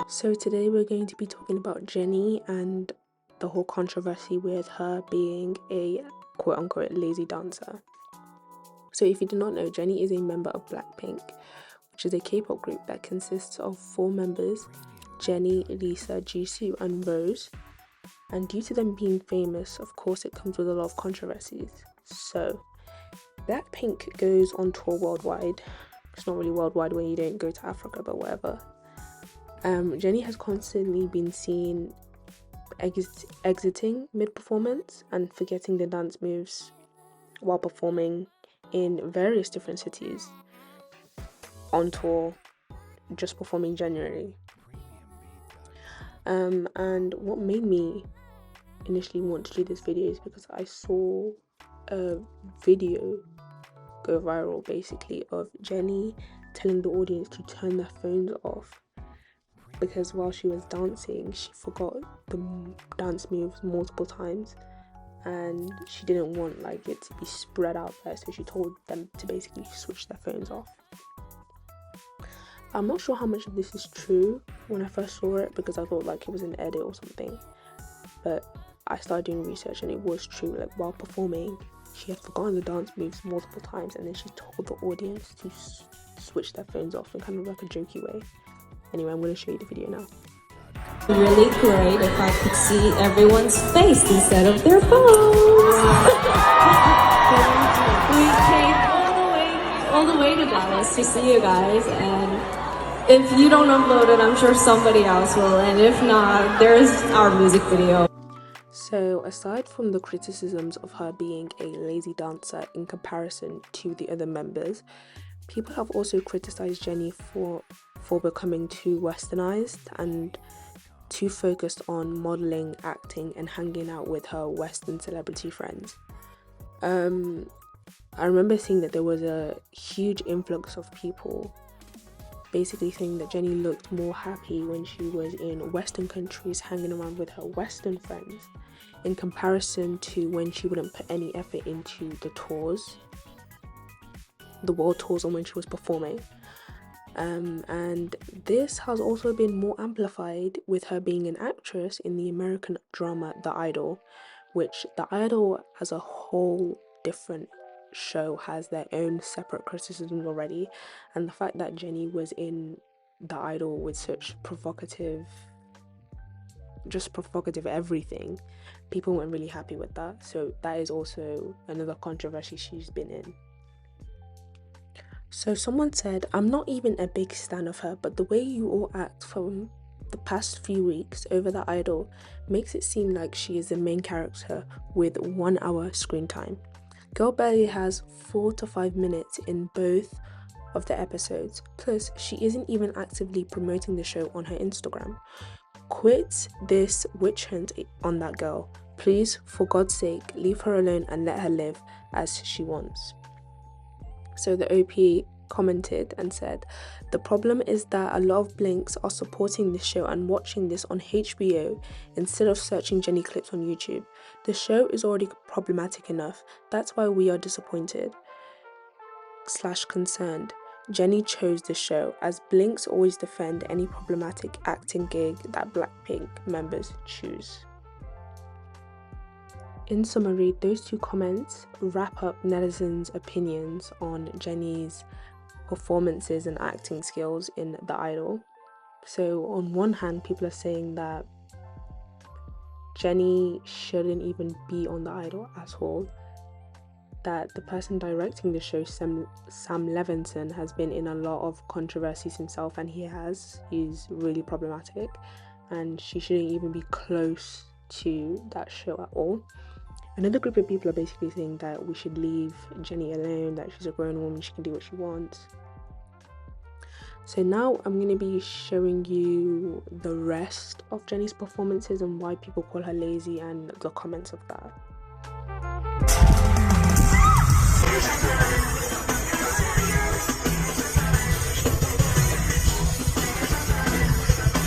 So today we're going to be talking about Jennie and the whole controversy with her being a quote-unquote lazy dancer. So if you do not know, Jennie is a member of Blackpink, which is a K-pop group that consists of 4 members, Jennie, Lisa, Jisoo and Rose. And due to them being famous, of course it comes with a lot of controversies. So Blackpink goes on tour worldwide. It's not really worldwide when you don't go to Africa, but whatever. Jennie has constantly been seen exiting mid-performance and forgetting the dance moves while performing in various different cities on tour, just performing generally. And what made me initially want to do this video is because I saw a video go viral basically of Jennie telling the audience to turn their phones off because while she was dancing she forgot the dance moves multiple times and she didn't want it to be spread out there, so she told them to basically switch their phones off. I'm not sure how much of this is true when I first saw it because I thought it was an edit or something, but I started doing research and it was true. While performing she had forgotten the dance moves multiple times and then she told the audience to switch their phones off in kind of a jokey way. Anyway, I'm going to show you the video now. Really great if I could see everyone's face instead of their phones. We came all the way to Dallas to see you guys, and if you don't upload it, I'm sure somebody else will, and if not, there's our music video. So aside from the criticisms of her being a lazy dancer in comparison to the other members, people have also criticized Jennie for becoming too westernized and too focused on modeling, acting and hanging out with her Western celebrity friends. I remember seeing that there was a huge influx of people basically saying that Jennie looked more happy when she was in Western countries hanging around with her Western friends in comparison to when she wouldn't put any effort into the world tours and when she was performing. And this has also been more amplified with her being an actress in the American drama The Idol, which The Idol as a whole different show has their own separate criticisms already, and the fact that Jennie was in The Idol with such provocative everything, people weren't really happy with that. So that is also another controversy she's been in. So someone said, "I'm not even a big stan of her, but the way you all act from the past few weeks over The Idol makes it seem like she is the main character with 1 hour screen time. Girl barely has 4 to 5 minutes in both of the episodes, plus she isn't even actively promoting the show on her Instagram. Quit this witch hunt on that girl. Please, for God's sake, leave her alone and let her live as she wants." So the OP commented and said, "The problem is that a lot of Blinks are supporting this show and watching this on HBO instead of searching Jennie clips on YouTube. The show is already problematic enough. That's why we are disappointed / concerned. Jennie chose the show, as Blinks always defend any problematic acting gig that Blackpink members choose." In summary, those 2 comments wrap up netizens' opinions on Jennie's performances and acting skills in The Idol. So on one hand, people are saying that Jennie shouldn't even be on The Idol at all, that the person directing the show, Sam Levinson, has been in a lot of controversies himself, and he's really problematic, and she shouldn't even be close to that show at all. Another group of people are basically saying that we should leave Jennie alone, that she's a grown woman, she can do what she wants. So now I'm going to be showing you the rest of Jennie's performances and why people call her lazy and the comments of that.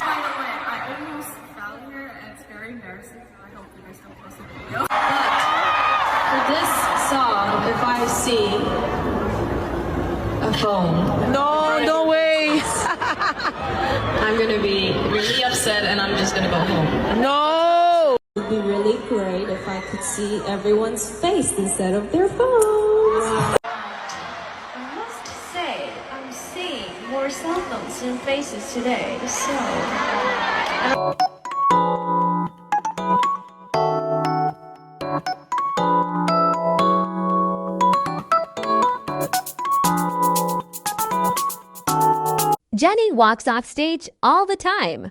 I almost fell here and it's very embarrassing. I hope you guys don't post the video. For this song, if I see a phone. No way. I'm gonna be really upset and I'm just gonna go home. No! It would be really great if I could see everyone's face instead of their phones. I must say, I'm seeing more cell phones than faces today, so... Jennie walks off stage all the time.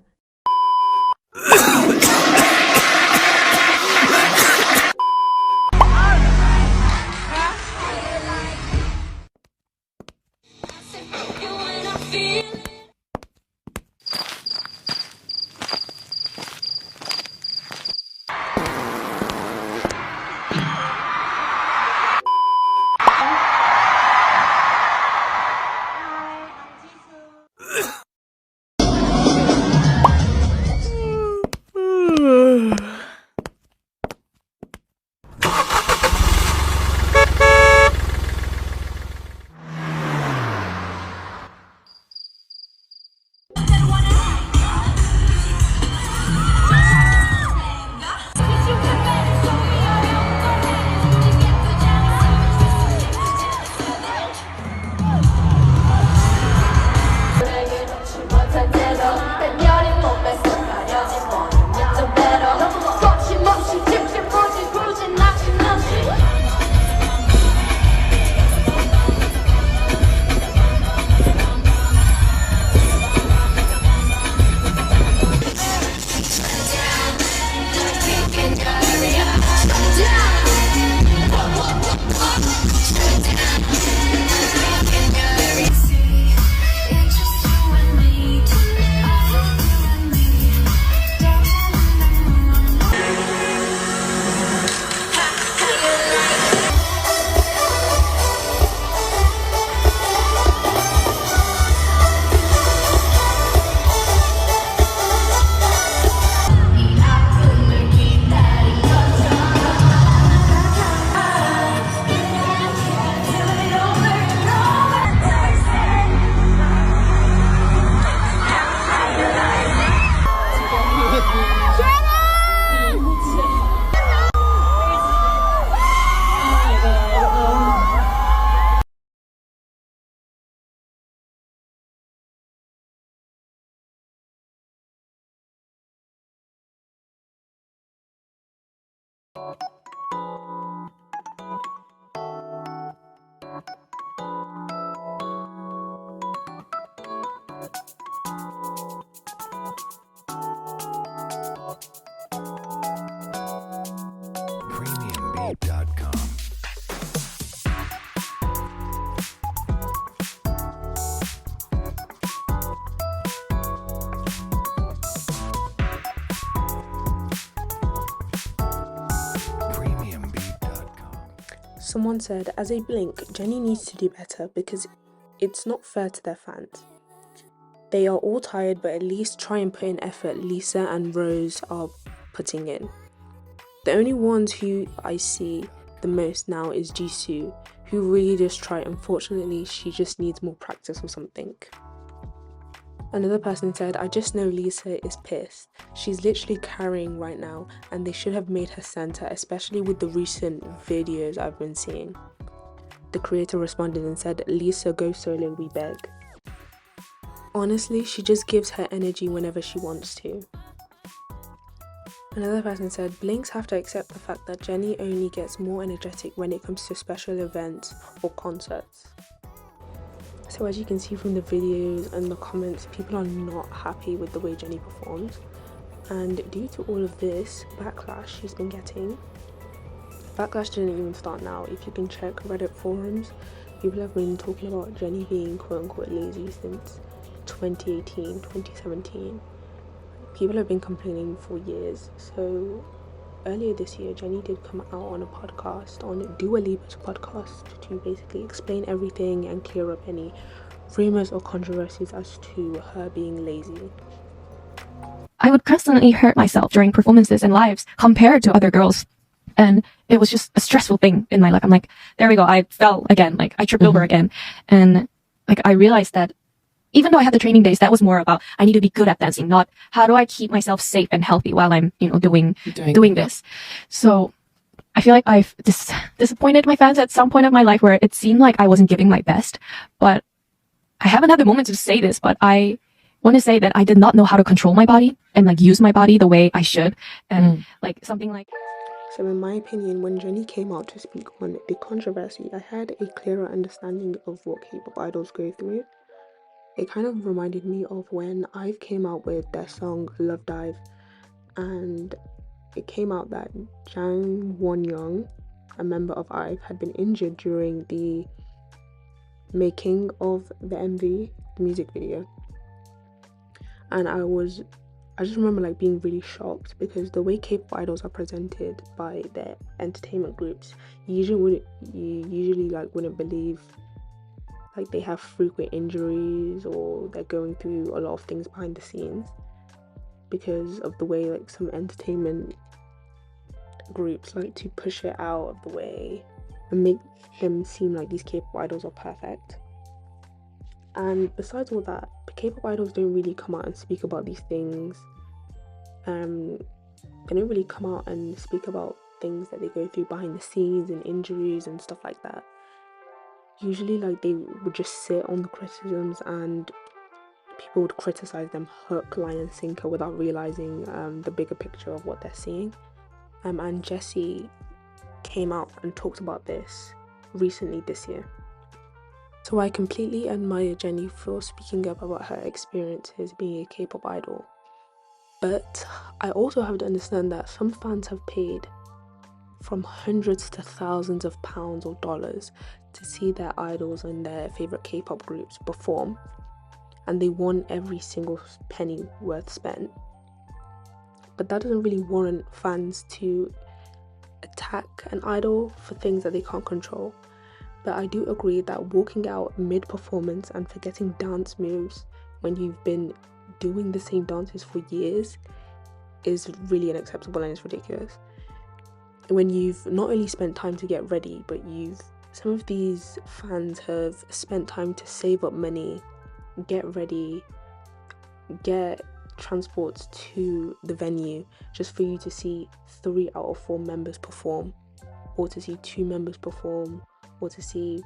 premiumbeat.com. Someone said, as a Blink, Jennie needs to do better because it's not fair to their fans. They are all tired, but at least try and put in effort Lisa and Rose are putting in. The only ones who I see the most now is Jisoo, who really does try. Unfortunately, she just needs more practice or something. Another person said, I just know Lisa is pissed. She's literally carrying right now and they should have made her center, especially with the recent videos I've been seeing. The creator responded and said, Lisa, go solo, we beg. Honestly, she just gives her energy whenever she wants to. Another person said, Blinks have to accept the fact that Jennie only gets more energetic when it comes to special events or concerts. So as you can see from the videos and the comments, people are not happy with the way Jennie performs. And due to all of this backlash she's been getting, backlash didn't even start now. If you can check Reddit forums, people have been talking about Jennie being quote-unquote lazy since 2018, 2017. People have been complaining for years. So earlier this year, Jennie did come out on a podcast, on Dua Lipa's podcast, to basically explain everything and clear up any rumors or controversies as to her being lazy. I would constantly hurt myself during performances and lives compared to other girls. And it was just a stressful thing in my life. I'm like, there we go. I fell again. Like I tripped over again. And like, I realized that even though I had the training days, that was more about I need to be good at dancing, not how do I keep myself safe and healthy while I'm, doing this. So I feel like I've disappointed my fans at some point of my life where it seemed like I wasn't giving my best. But I haven't had the moment to say this, but I want to say that I did not know how to control my body and like use my body the way I should. And like something like... So in my opinion, when Jennie came out to speak on the controversy, I had a clearer understanding of what K-pop idols go through. It kind of reminded me of when IVE came out with their song Love Dive, and it came out that Jang Won-young, a member of IVE, had been injured during the making of the MV, the music video. And I just remember like being really shocked, because the way K-pop idols are presented by their entertainment groups, you usually wouldn't believe like they have frequent injuries or they're going through a lot of things behind the scenes, because of the way like some entertainment groups like to push it out of the way and make them seem like these K-pop idols are perfect. And besides all that, the K-pop idols don't really come out and speak about these things. They don't really come out and speak about things that they go through behind the scenes and injuries and stuff like that. Usually like they would just sit on the criticisms and people would criticize them hook, line and sinker without realizing the bigger picture of what they're seeing. And Jessie came out and talked about this recently this year. So I completely admire Jennie for speaking up about her experiences being a K-pop idol. But I also have to understand that some fans have paid from hundreds to thousands of pounds or dollars to see their idols and their favorite K-pop groups perform, and they want every single penny worth spent. But that doesn't really warrant fans to attack an idol for things that they can't control. But I do agree that walking out mid-performance and forgetting dance moves when you've been doing the same dances for years is really unacceptable and it's ridiculous. When you've not only spent time to get ready, but some of these fans have spent time to save up money, get ready, get transports to the venue just for you to see 3 out of 4 members perform, or to see 2 members perform, or to see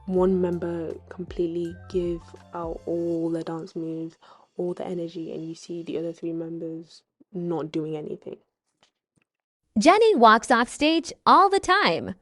one member completely give out all the dance moves, all the energy, and you see the other 3 members not doing anything. Jennie walks off stage all the time.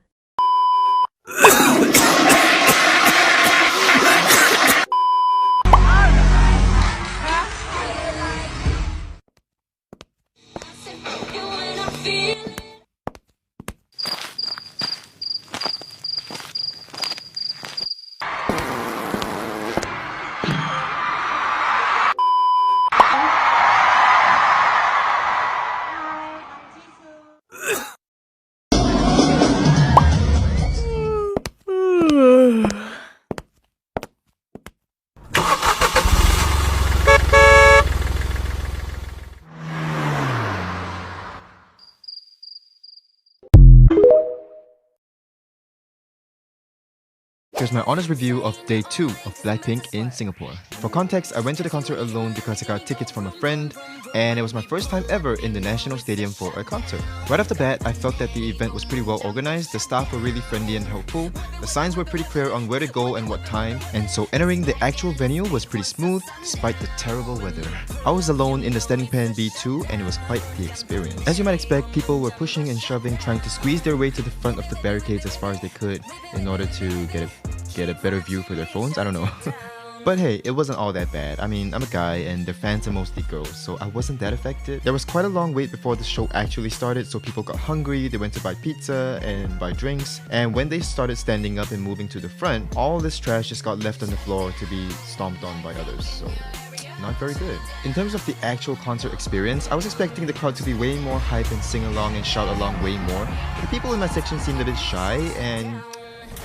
Here's my honest review of day 2 of Blackpink in Singapore. For context, I went to the concert alone because I got tickets from a friend, and it was my first time ever in the National Stadium for a concert. Right off the bat, I felt that the event was pretty well organized, the staff were really friendly and helpful, the signs were pretty clear on where to go and what time, and so entering the actual venue was pretty smooth despite the terrible weather. I was alone in the standing pen B2 and it was quite the experience. As you might expect, people were pushing and shoving, trying to squeeze their way to the front of the barricades as far as they could in order to get a better view for their phones, I don't know. But hey, it wasn't all that bad. I mean, I'm a guy and their fans are mostly girls, so I wasn't that affected. There was quite a long wait before the show actually started, so people got hungry, they went to buy pizza and buy drinks, and when they started standing up and moving to the front, all this trash just got left on the floor to be stomped on by others, so not very good. In terms of the actual concert experience, I was expecting the crowd to be way more hype and sing along and shout along way more, but the people in my section seemed a bit shy, and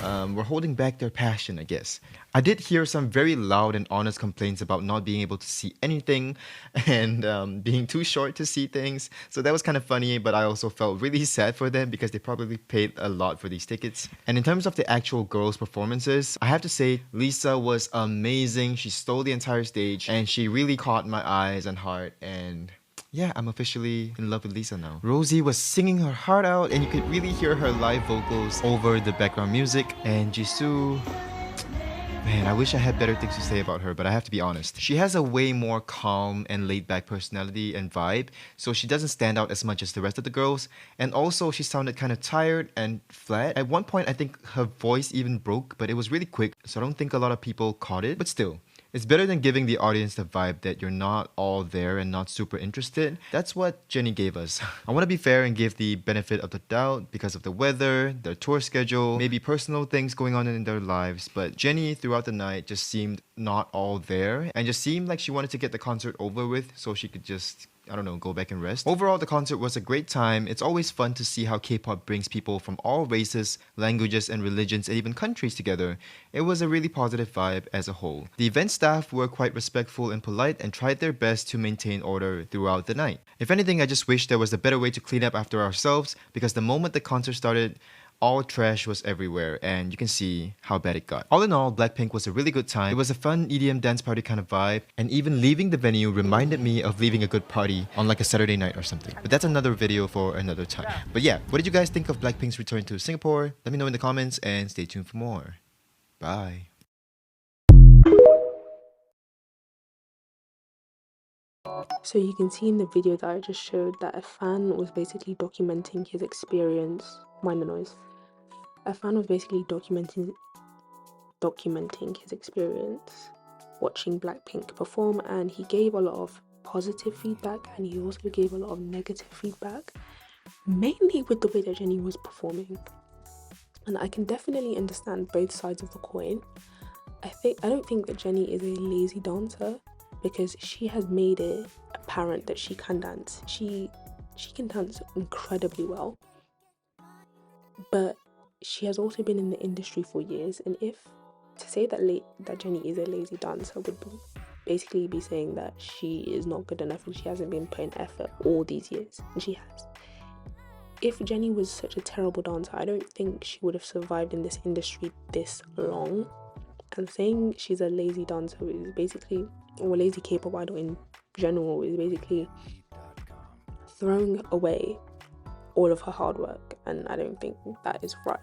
were holding back their passion, I guess. I did hear some very loud and honest complaints about not being able to see anything and being too short to see things. So that was kind of funny, but I also felt really sad for them because they probably paid a lot for these tickets. And in terms of the actual girls' performances, I have to say Lisa was amazing. She stole the entire stage and she really caught my eyes and heart, and yeah, I'm officially in love with Lisa now. Rosie was singing her heart out and you could really hear her live vocals over the background music. And Jisoo, man, I wish I had better things to say about her, but I have to be honest. She has a way more calm and laid-back personality and vibe, so she doesn't stand out as much as the rest of the girls. And also, she sounded kind of tired and flat. At one point, I think her voice even broke, but it was really quick, so I don't think a lot of people caught it. But still, it's better than giving the audience the vibe that you're not all there and not super interested. That's what Jennie gave us. I want to be fair and give the benefit of the doubt because of the weather, their tour schedule, maybe personal things going on in their lives, but Jennie throughout the night just seemed not all there and just seemed like she wanted to get the concert over with so she could just, I don't know, go back and rest. Overall, the concert was a great time. It's always fun to see how K-pop brings people from all races, languages, and religions, and even countries together. It was a really positive vibe as a whole. The event staff were quite respectful and polite and tried their best to maintain order throughout the night. If anything, I just wish there was a better way to clean up after ourselves, because the moment the concert started, all trash was everywhere, and you can see how bad it got. All in all, Blackpink was a really good time. It was a fun EDM dance party kind of vibe, and even leaving the venue reminded me of leaving a good party on like a Saturday night or something. But that's another video for another time. But yeah, what did you guys think of Blackpink's return to Singapore? Let me know in the comments and stay tuned for more. Bye. So you can see in the video that I just showed that a fan was basically documenting his experience. Mind the noise. A fan was basically documenting his experience watching Blackpink perform, and he gave a lot of positive feedback and he also gave a lot of negative feedback, mainly with the way that Jennie was performing. And I can definitely understand both sides of the coin. I don't think that Jennie is a lazy dancer, because she has made it apparent that she can dance. She can dance incredibly well. But she has also been in the industry for years, and if to say that Jennie is a lazy dancer would basically be saying that she is not good enough and she hasn't been putting effort all these years, and she has. If Jennie was such a terrible dancer, I don't think she would have survived in this industry this long. And saying she's a lazy dancer is basically, or a lazy K-pop idol in general, is basically throwing away all of her hard work, and I don't think that is right.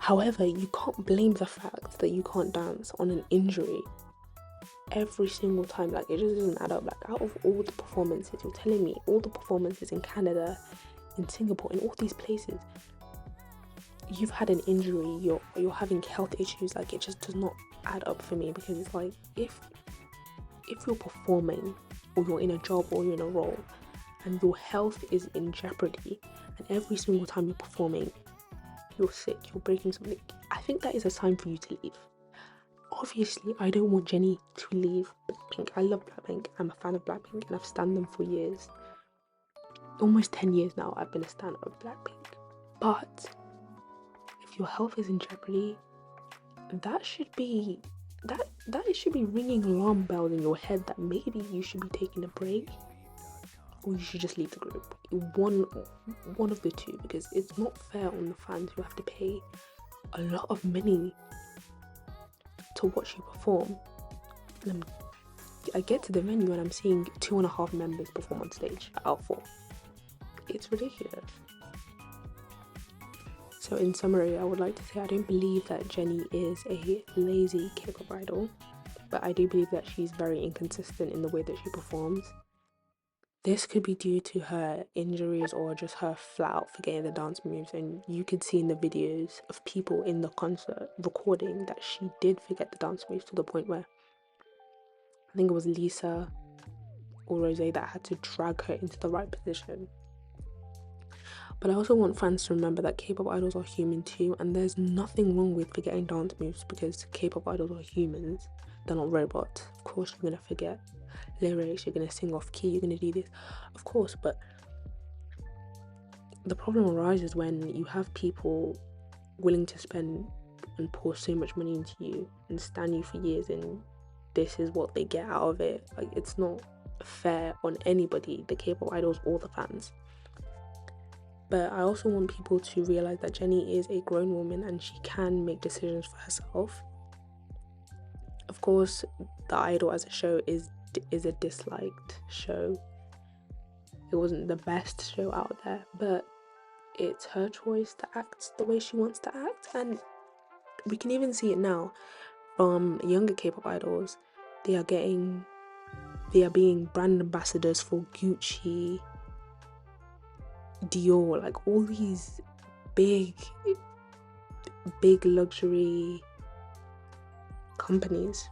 However, you can't blame the fact that you can't dance on an injury every single time. Like, it just doesn't add up. Like, out of all the performances, you're telling me all the performances in Canada, in Singapore, in all these places, you've had an injury, you're having health issues. Like, it just does not add up for me, because it's like, if you're performing or you're in a job or you're in a role and your health is in jeopardy, and every single time you're performing you're sick, you're breaking something, I think that is a sign for you to leave. Obviously, I don't want Jennie to leave Blackpink. I love Blackpink, I'm a fan of Blackpink, and I've stan them for years. Almost 10 years now I've been a stan of Blackpink. But if your health is in jeopardy, that should be ringing alarm bells in your head that maybe you should be taking a break, or you should just leave the group. One of the two, because it's not fair on the fans who have to pay a lot of money to watch you perform. And I get to the venue and I'm seeing 2.5 members perform on stage out of 4. It's ridiculous. So in summary, I would like to say I don't believe that Jennie is a lazy K-pop idol, but I do believe that she's very inconsistent in the way that she performs. This could be due to her injuries or just her flat out forgetting the dance moves, and you could see in the videos of people in the concert recording that she did forget the dance moves, to the point where I think it was Lisa or Rose that had to drag her into the right position. But I also want fans to remember that K-pop idols are human too, and there's nothing wrong with forgetting dance moves, because K-pop idols are humans, they're not robots. Of course you're gonna forget lyrics, you're gonna sing off key, you're gonna do this, of course, but the problem arises when you have people willing to spend and pour so much money into you and stand you for years, and this is what they get out of it. Like, it's not fair on anybody, the K-pop idols or the fans. But I also want people to realize that Jennie is a grown woman and she can make decisions for herself. Of course, The Idol as a show is a disliked show. It wasn't the best show out there, but it's her choice to act the way she wants to act. And we can even see it now from younger K-pop idols. They are being brand ambassadors for Gucci, Dior, like all these big luxury companies.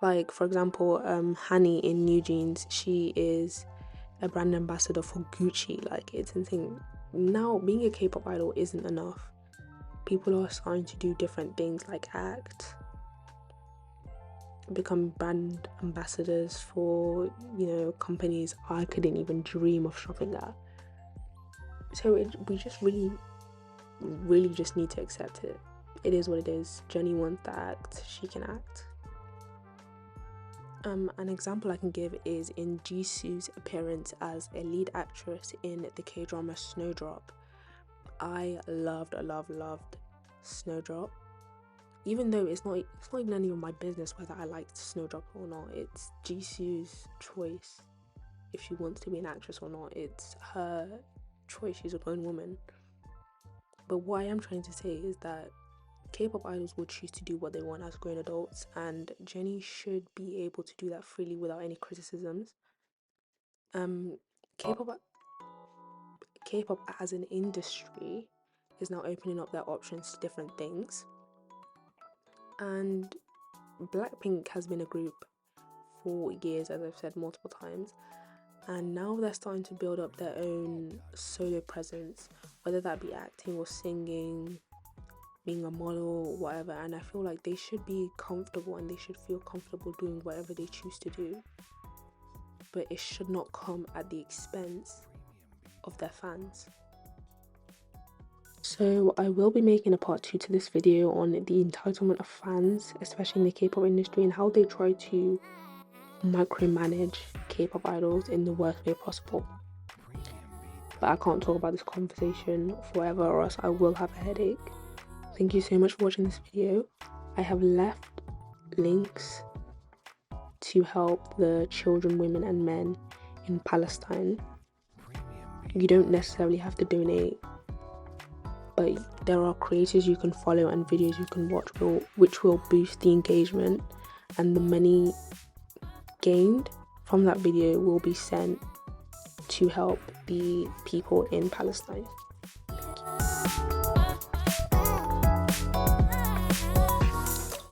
Like, for example, Hani in New Jeans, she is a brand ambassador for Gucci. Like, it's insane. Now, being a K-pop idol isn't enough. People are starting to do different things, like act, become brand ambassadors for, companies I couldn't even dream of shopping at. So we just really just need to accept it. It is what it is. Jennie wants to act, she can act. An example I can give is in Jisoo's appearance as a lead actress in the K-drama Snowdrop. I loved Snowdrop. Even though it's not even any of my business whether I liked Snowdrop or not. It's Jisoo's choice if she wants to be an actress or not. It's her choice. She's a grown woman. But what I am trying to say is that K-pop idols will choose to do what they want as grown adults, and Jennie should be able to do that freely without any criticisms. K-pop as an industry is now opening up their options to different things. And Blackpink has been a group for years, as I've said multiple times, and now they're starting to build up their own solo presence, whether that be acting or singing, being a model, whatever. And I feel like they should be comfortable and they should feel comfortable doing whatever they choose to do, but it should not come at the expense of their fans. So I will be making a part 2 to this video on the entitlement of fans, especially in the K-pop industry, and how they try to micromanage K-pop idols in the worst way possible. But I can't talk about this conversation forever or else I will have a headache. Thank you so much for watching this video. I have left links to help the children, women and men in Palestine. You don't necessarily have to donate, but there are creators you can follow and videos you can watch which will boost the engagement, and the money gained from that video will be sent to help the people in Palestine.